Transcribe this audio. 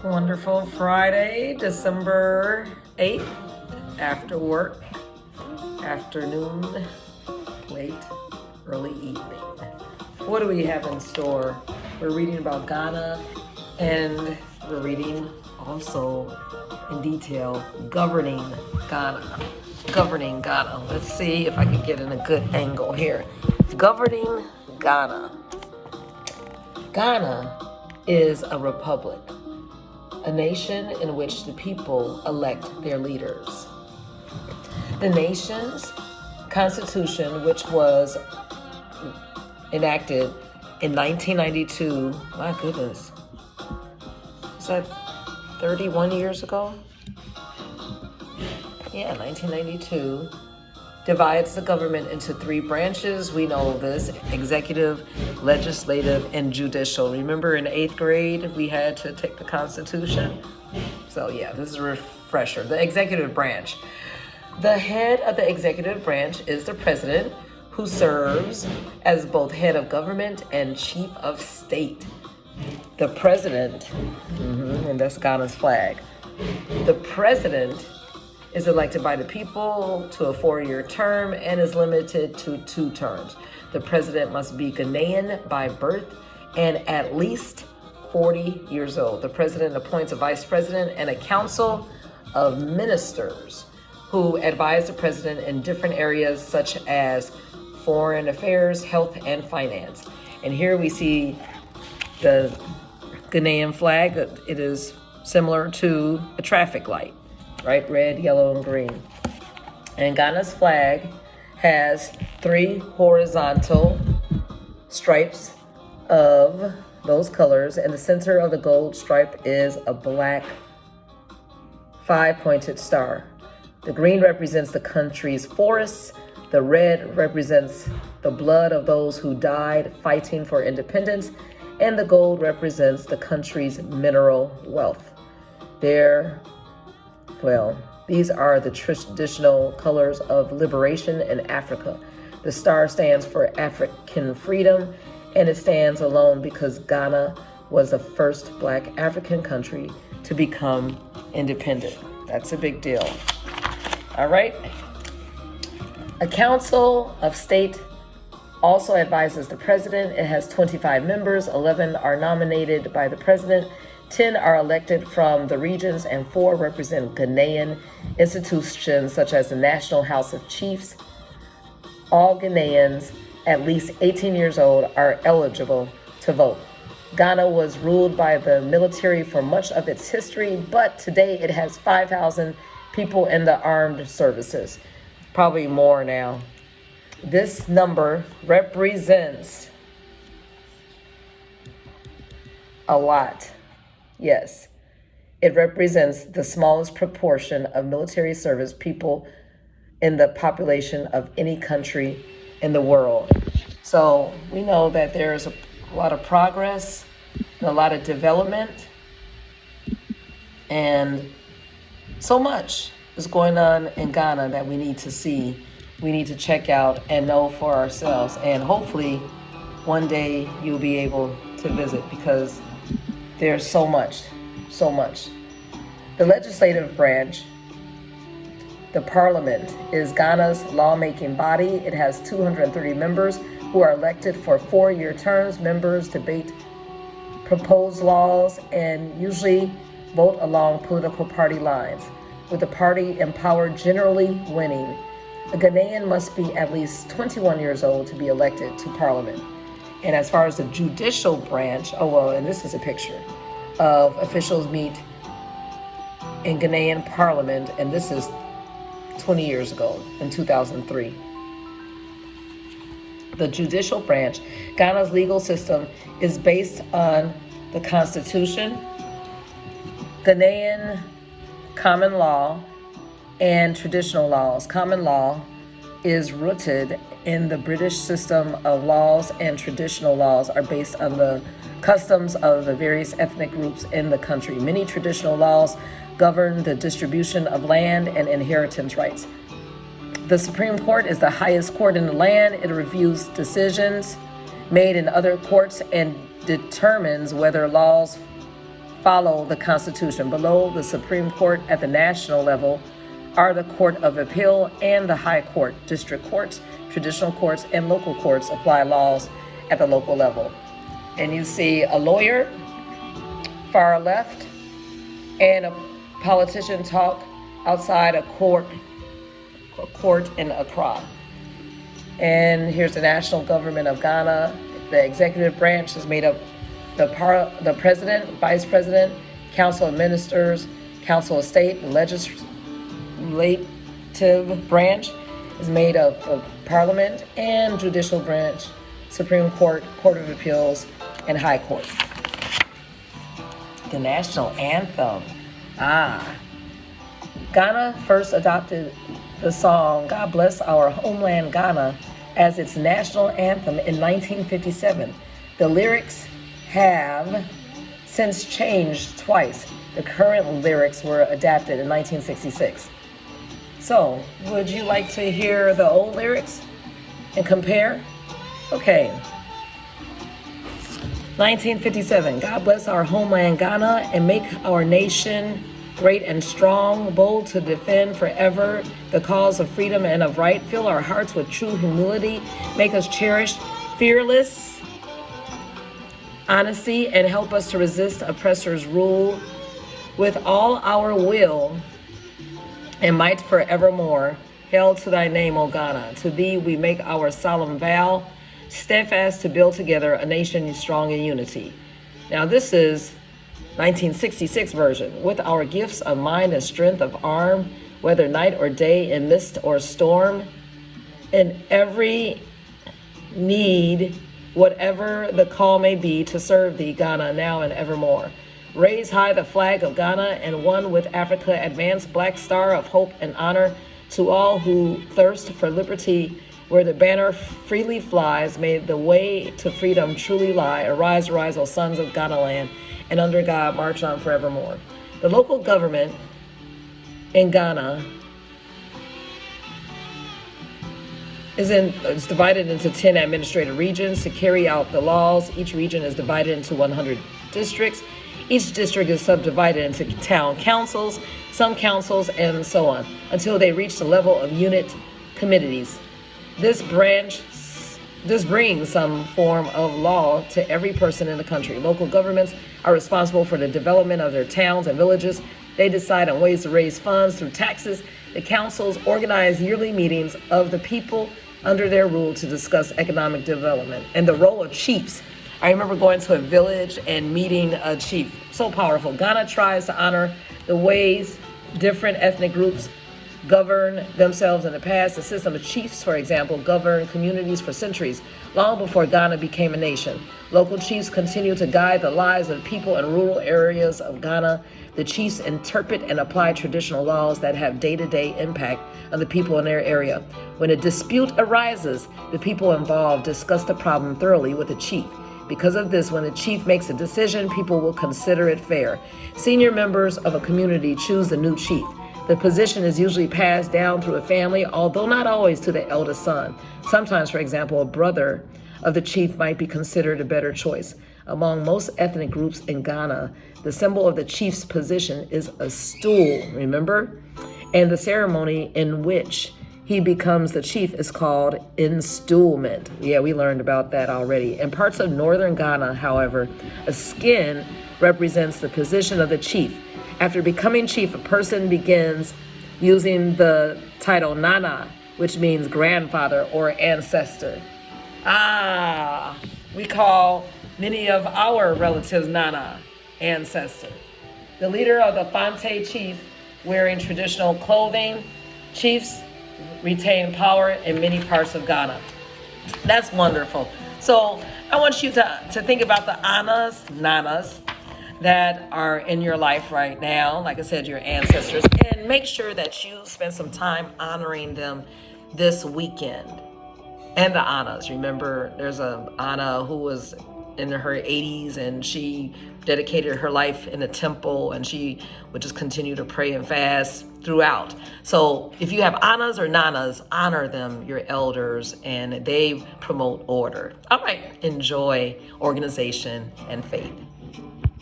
Wonderful Friday, December 8th, after work, afternoon, late, early evening. What do we have in store? We're reading about Ghana, and we're reading also in detail governing Ghana. Let's see if I can get in a good angle here. Governing Ghana. Ghana is a republic, a nation in which the people elect their leaders. The nation's constitution, which was enacted in 1992, my goodness, is that 31 years ago? Yeah, 1992, divides the government into three branches. We know this: executive, legislative, and judicial. Remember in 8th grade, we had to take the Constitution? So yeah, this is a refresher. The executive branch. The head of the executive branch is the president, who serves as both head of government and chief of state. The president, and that's Ghana's flag. The president is elected by the people to a 4-year term and is limited to 2 terms. The president must be Ghanaian by birth and at least 40 years old. The president appoints a vice president and a council of ministers who advise the president in different areas such as foreign affairs, health, and finance. And here we see the Ghanaian flag. It is similar to a traffic light, right? Red, yellow, and green. And Ghana's flag has 3 horizontal stripes of those colors, and the center of the gold stripe is a black 5-pointed star. The green represents the country's forests, the red represents the blood of those who died fighting for independence, and the gold represents the country's mineral wealth. These are the traditional colors of liberation in Africa. The star stands for African freedom, and it stands alone because Ghana was the first Black African country to become independent. That's a big deal. All right. A council of state also advises the president. It has 25 members. 11 are nominated by the president. 10 are elected from the regions, and 4 represent Ghanaian institutions such as the National House of Chiefs. All Ghanaians at least 18 years old are eligible to vote. Ghana was ruled by the military for much of its history, but today it has 5,000 people in the armed services, probably more now. This number represents a lot. Yes, it represents the smallest proportion of military service people in the population of any country in the world. So we know that there's a lot of progress and a lot of development, and so much is going on in Ghana that we need to see, we need to check out and know for ourselves. And hopefully one day you'll be able to visit, because there's so much. The legislative branch, the parliament, is Ghana's lawmaking body. It has 230 members who are elected for 4-year terms. Members debate proposed laws and usually vote along political party lines, with the party in power generally winning. A Ghanaian must be at least 21 years old to be elected to parliament. And as far as the judicial branch, and this is a picture of officials meet in Ghanaian parliament, and this is 20 years ago, in 2003. The judicial branch, Ghana's legal system, is based on the Constitution, Ghanaian common law, and traditional laws. Common law is rooted in the British system of laws, and traditional laws are based on the customs of the various ethnic groups in the country. Many traditional laws govern the distribution of land and inheritance rights. The Supreme Court is the highest court in the land. It reviews decisions made in other courts and determines whether laws follow the Constitution. Below the Supreme Court at the national level are the Court of Appeal and the High Court. District courts, traditional courts, and local courts apply laws at the local level. And you see a lawyer, far left, and a politician talk outside a court in Accra. And here's the national government of Ghana. The executive branch is made up the president, vice president, council of ministers, council of state. The legislative branch is made up of parliament, and judicial branch, Supreme Court, Court of Appeals, and High Court. The national anthem. Ghana first adopted the song "God Bless Our Homeland Ghana" as its national anthem in 1957. The lyrics have since changed twice. The current lyrics were adapted in 1966. So, would you like to hear the old lyrics and compare? Okay. 1957, God bless our homeland Ghana and make our nation great and strong, bold to defend forever the cause of freedom and of right. Fill our hearts with true humility. Make us cherish fearless honesty and help us to resist oppressors' rule with all our will and might forevermore. Hail to thy name, O Ghana. To thee we make our solemn vow, steadfast to build together a nation strong in unity. Now this is 1966 version. With our gifts of mind and strength of arm, whether night or day, in mist or storm, in every need, whatever the call may be, to serve thee, Ghana, now and evermore. Raise high the flag of Ghana, and one with Africa advance, black star of hope and honor to all who thirst for liberty. Where the banner freely flies, may the way to freedom truly lie. Arise, arise, O sons of Ghana land, and under God march on forevermore. The local government in Ghana is divided into 10 administrative regions to carry out the laws. Each region is divided into 100 districts. Each district is subdivided into town councils, some councils, and so on, until they reach the level of unit committees. This brings some form of law to every person in the country. Local governments are responsible for the development of their towns and villages. They decide on ways to raise funds through taxes. The councils organize yearly meetings of the people under their rule to discuss economic development. And the role of chiefs. I remember going to a village and meeting a chief. So powerful. Ghana tries to honor the ways different ethnic groups govern themselves in the past. The system of chiefs, for example, governed communities for centuries, long before Ghana became a nation. Local chiefs continue to guide the lives of people in rural areas of Ghana. The chiefs interpret and apply traditional laws that have day-to-day impact on the people in their area. When a dispute arises, the people involved discuss the problem thoroughly with the chief. Because of this, when the chief makes a decision, people will consider it fair. Senior members of a community choose the new chief. The position is usually passed down through a family, although not always to the eldest son. Sometimes, for example, a brother of the chief might be considered a better choice. Among most ethnic groups in Ghana, the symbol of the chief's position is a stool, remember? And the ceremony in which he becomes the chief is called installment. Yeah, we learned about that already. In parts of northern Ghana, however, a skin represents the position of the chief. After becoming chief, a person begins using the title Nana, which means grandfather or ancestor. We call many of our relatives Nana, ancestor. The leader of the Fante chief wearing traditional clothing, chiefs retain power in many parts of Ghana. That's wonderful. So I want you to think about the Anas, Nanas, that are in your life right now, like I said, your ancestors, and make sure that you spend some time honoring them this weekend. And the Annas, remember there's a Anna who was in her 80s and she dedicated her life in a temple and she would just continue to pray and fast throughout. So if you have Annas or Nanas, honor them, your elders, and they promote order. All right, enjoy organization and faith.